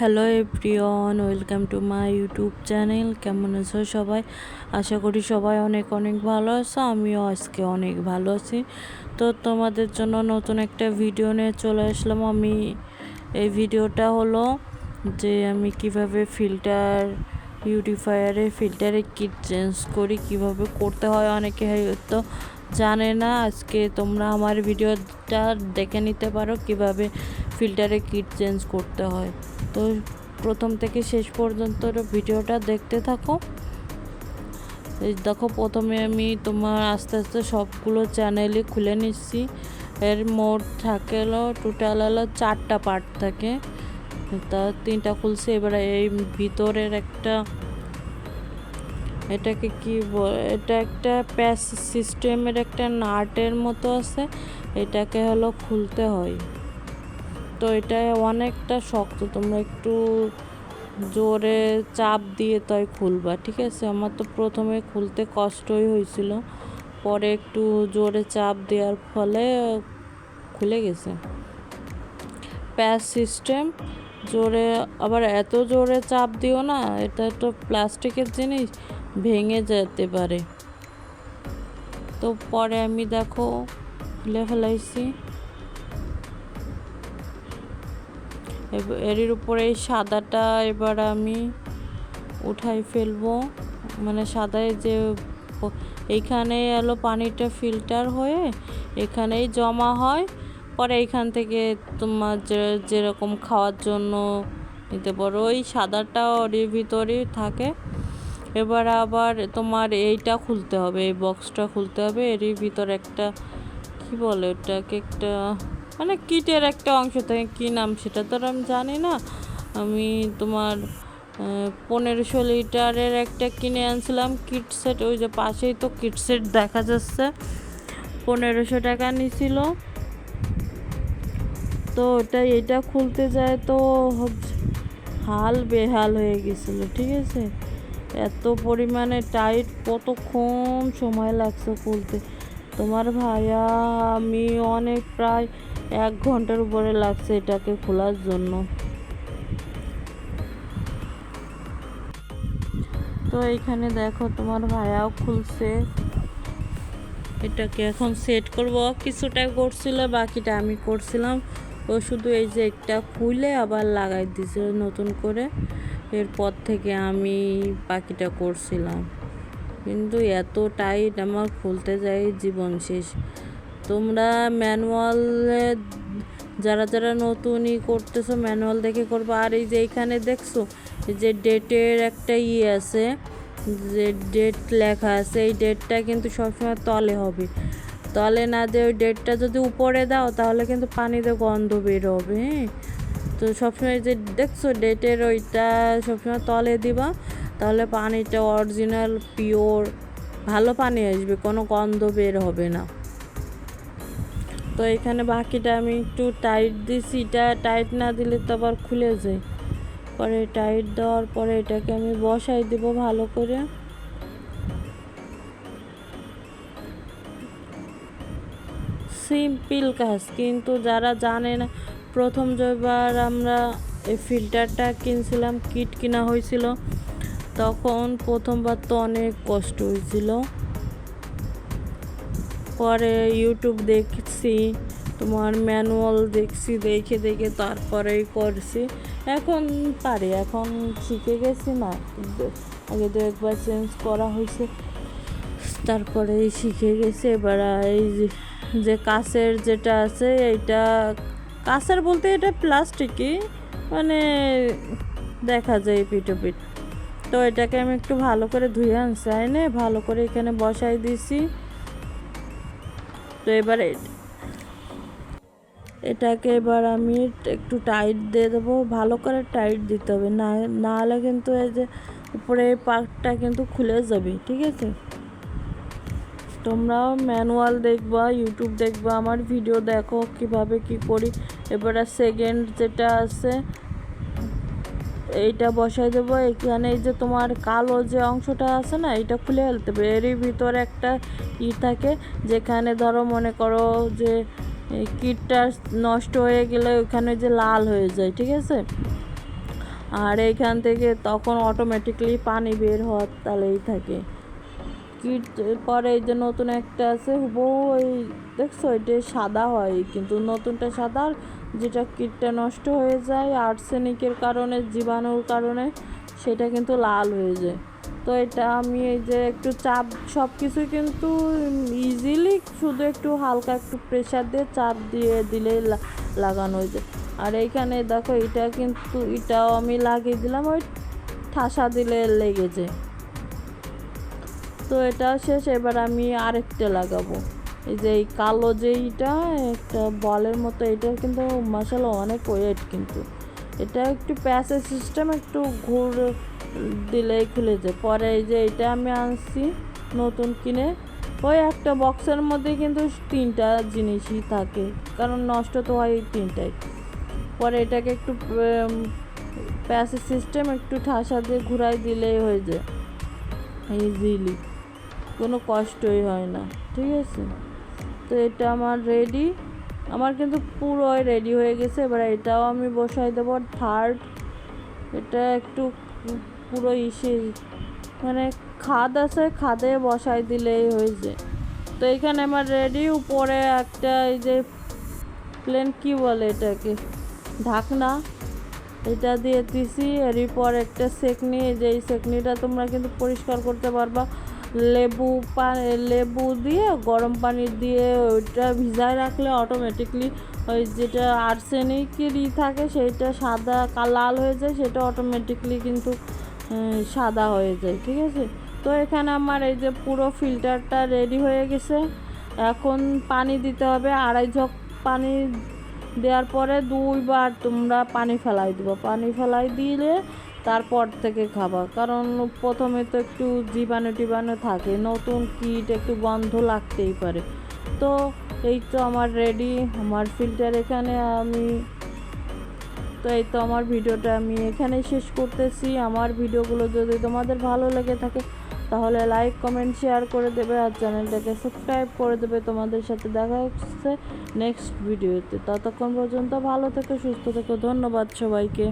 Hello everyone, welcome to my YouTube channel. কেমন আছো সবাই? আশা করি সবাই অনেক অনেক ভালো আছো। আমিও আজকে অনেক ভালো আছি। তো তোমাদের জন্য নতুন একটা ভিডিও নিয়ে চলে আসলাম। এই ভিডিওটা হলো যে আমি কিভাবে ফিল্টারে কিট চেঞ্জ করি, কিভাবে করতে হয়। অনেকে হয়তো জানে না। আজকে তোমরা আমার ভিডিওটা দেখে নিতে পারো কিভাবে ফিল্টারে কিট চেঞ্জ করতে হয়। তো প্রথম থেকে শেষ পর্যন্ত ভিডিওটা দেখতে থাকো। এই দেখো, প্রথমে আমি তোমার আস্তে আস্তে সবগুলো চ্যানেলই খুলে নিচ্ছি। এর মোট থাকে টোটাল 4টা পার্ট থাকে, তা 3টা খুলছি। এবারে এই ভিতরের এটাকে কি এটা একটা প্যাচ সিস্টেমের একটা নাটের মতো আছে, এটাকে খুলতে হয়। তো এটা অনেকটা শক্ত, তোমরা একটু জোরে চাপ দিয়ে তাই খুলবা, ঠিক আছে? আমার তো প্রথমে খুলতে কষ্টই হয়েছিল, পরে একটু জোরে চাপ দেওয়ার ফলে খুলে গেছে। প্যাচ সিস্টেম, আবার এত জোরে চাপ দিও না, এটা তো প্লাস্টিকের জিনিস, ভেঙে যেতে পারে। তো পরে আমি দেখো খুলে ফেলাইছি। এর উপরে এই সাদাটা এবার আমি উঠাই ফেলবো, মানে সাদায় যে এইখানে পানিটা ফিল্টার হয়ে এখানেই জমা হয়। পরে এইখান থেকে তোমার যেরকম খাওয়ার জন্য নিতে পারো, ওই সাদাটা ওর ভিতরেই থাকে। এবার আবার তোমার এইটা খুলতে হবে, এই বক্সটা খুলতে হবে। এরই ভিতরে একটা কি বলে ওটাকে, একটা মানে কিটের একটা অংশ থাকে, কী নাম সেটা তো আমি জানি না। আমি তোমার 1500 লিটারের একটা কিনে আনছিলাম কিট সেট, ওই যে পাশেই তো কিট সেট দেখা যাচ্ছে, 1500 টাকা নিছিল। তো এটা খুলতে যায় তো হাল বেহাল হয়ে গেছিলো, ঠিক আছে? এত পরিমাণে টাইট, কতক্ষণ সময় লাগছে খুলতে। তোমার ভাইয়া আমি অনেক প্রায় 1 ঘন্টার উপরে লাগছে এটাকে খোলার জন্য। তো এইখানে দেখো তোমার ভাইয়াও খুলছে। এটাকে এখন সেট করব। কিছুটা করছিল, বাকিটা আমি করছিলাম। ও শুধু এই যে একটা খুলে আবার লাগাই দিয়েছিল নতুন করে, এরপর থেকে আমি বাকিটা করছিলাম। কিন্তু এত টাইট, আমার খুলতে যাই জীবন শেষ। তোমরা ম্যানুয়ালে যারা নতুনই করতেছো ম্যানুয়াল দেখে করবো। আর এই যে এইখানে দেখছো যে ডেটের একটা আছে, যে ডেট লেখা আছে, এই ডেটটা কিন্তু সবসময় তলে হবে। তলে না দিয়ে ওই ডেটটা যদি উপরে দাও তাহলে কিন্তু পানিতে গন্ধ বের হবে। হ্যাঁ, তো সবসময় যে দেখছো ডেটের ওইটা সবসময় তলে দিবা, তাহলে পানিটা অরিজিনাল পিওর ভালো পানি আসবে, কোনো গন্ধ বের হবে না। তো এখানে বাকিটা আমি একটু টাইট দিছি, এটা টাইট না দিলে তো আবার খুলে যায়। পরে টাইট দেওয়ার পরে এটাকে আমি বসাই দেব ভালো করে। সিম্পল কাজ, কিন্তু যারা জানে না, প্রথম যেবার আমরা এই ফিল্টারটা কিনছিলাম, কিট কিনা হয়েছিল, তখন প্রথমবার তো অনেক কষ্ট হয়েছিল। পরে ইউটিউব দেখছি, তোমার ম্যানুয়াল দেখছি, দেখে তারপরেই করছি। এখন পারি, এখন শিখে গেছি না, আগে তো একবার চেঞ্জ করা হয়েছে, তারপরেই শিখে গেছি। এবার এই যে কাঁচের যেটা আছে, এইটা কাঁচের বলতে এটা প্লাস্টিকই, মানে দেখা যায় পিঠ। তো এটাকে আমি একটু ভালো করে ধুয়ে আনছি, এনে ভালো করে এখানে বসাই দিছি। তো এটাকে এবার আমি একটু টাইট দিয়ে দেবো, ভালো করে টাইট দিতে হবে, না হলে কিন্তু এই যে উপরে এই পার্টটা কিন্তু খুলে যাবে, ঠিক আছে? তোমরাও ম্যানুয়াল দেখবা, ইউটিউব দেখবা, আমার ভিডিও দেখো কিভাবে কি করি। এবারে সেকেন্ড যেটা আছে এইটা বসাই দেবো। এখানে এই যে তোমার কালো যে অংশটা আছে না, এটা খুলে ফেলতে হবে। এরই ভিতরে একটা থাকে, যেখানে ধরো মনে করো যে কিটটা নষ্ট হয়ে গেলে ওইখানে যে লাল হয়ে যায়, ঠিক আছে? আর এইখান থেকে তখন অটোমেটিকলি পানি বের হওয়ার তালেই থাকে। কিট পরে এই যে নতুন একটা আছে হুবহু ওই দেখছো এটা সাদা হয়, কিন্তু নতুনটা সাদা, যেটা কিটটা নষ্ট হয়ে যায় আর্সেনিকের কারণে, জীবাণুর কারণে সেটা কিন্তু লাল হয়ে যায়। তো এটা আমি এই যে একটু চাপ, সব কিছুই কিন্তু ইজিলি, শুধু একটু হালকা একটু প্রেশার দিয়ে চাপ দিয়ে দিলেই লাগানো হয়ে যায়। আর এইখানে দেখো এটা কিন্তু এটাও আমি লাগিয়ে দিলাম, ওই ঠাসা দিলে লেগে যায়। তো এটা শেষ, এবার আমি আরেকটা লাগাবো। এই যে এই কালো যেইটা একটা বলের মতো, এটা কিন্তু মাশাআল্লাহ অনেক ওয়েট, কিন্তু এটা একটু প্যাচের সিস্টেম, একটু ঘুর দিলেই খুলে যায়। পরে এই যে এটা আমি আনছি নতুন কিনে, ওই একটা বক্সের মধ্যে কিন্তু 3টা জিনিসই থাকে, কারণ নষ্ট তো হয় এই 3টাই। পরে এটাকে একটু প্যাচের সিস্টেম একটু ঠাসা দিয়ে ঘুরাই দিলেই হয়ে যায় ইজিলি, কোনো কষ্টই হয় না। ঠিক আছে, তো এটা আমার রেডি, আমার কিন্তু পুরোই রেডি হয়ে গেছে। এবার এটাও আমি বসাই দেবো থার্ড। এটা একটু পুরো মানে খাদ আছে, খাদে বসাই দিলেই হয়ে যায়। তো এখানে আমার রেডি। উপরে একটা এই যে প্লেন কি বলে এটাকে, ঢাকনা, এটা দিয়ে দিছি। এরই পর একটা সেকনি, যে এই সেকনিটা তোমরা কিন্তু পরিষ্কার করতে পারবা লেবু দিয়ে, গরম পানি দিয়ে ওইটা ভিজায় রাখলে অটোমেটিকলি ওই যেটা আর্সেনিকেরই থাকে সেইটা সাদা লাল হয়ে যায়, সেটা অটোমেটিকলি কিন্তু সাদা হয়ে যায়। ঠিক আছে, তো এখানে আমার এই যে পুরো ফিল্টারটা রেডি হয়ে গেছে। এখন পানি দিতে হবে 2.5 ঝক পানি দেওয়ার পরে 2বার তোমরা পানি ফেলাই দেবো। পানি ফেলাই দিলে তারপর থেকে খাবা, কারণ প্রথমে তো একটু জীবাণু থাকে, নতুন কিট একটু গন্ধ লাগতেই পারে। তো এই তো আমার রেডি আমার ফিল্টার এখানে আমি। তো এই তো আমার ভিডিওটা আমি এখানেই শেষ করতেছি। আমার ভিডিওগুলো যদি তোমাদের ভালো লেগে থাকে তাহলে লাইক, কমেন্ট, শেয়ার করে দেবে, আর চ্যানেলটাকে সাবস্ক্রাইব করে দেবে। তোমাদের সাথে দেখা হচ্ছে নেক্সট ভিডিওতে। ততক্ষণ পর্যন্ত ভালো থেকো, সুস্থ থেকো। ধন্যবাদ সবাইকে।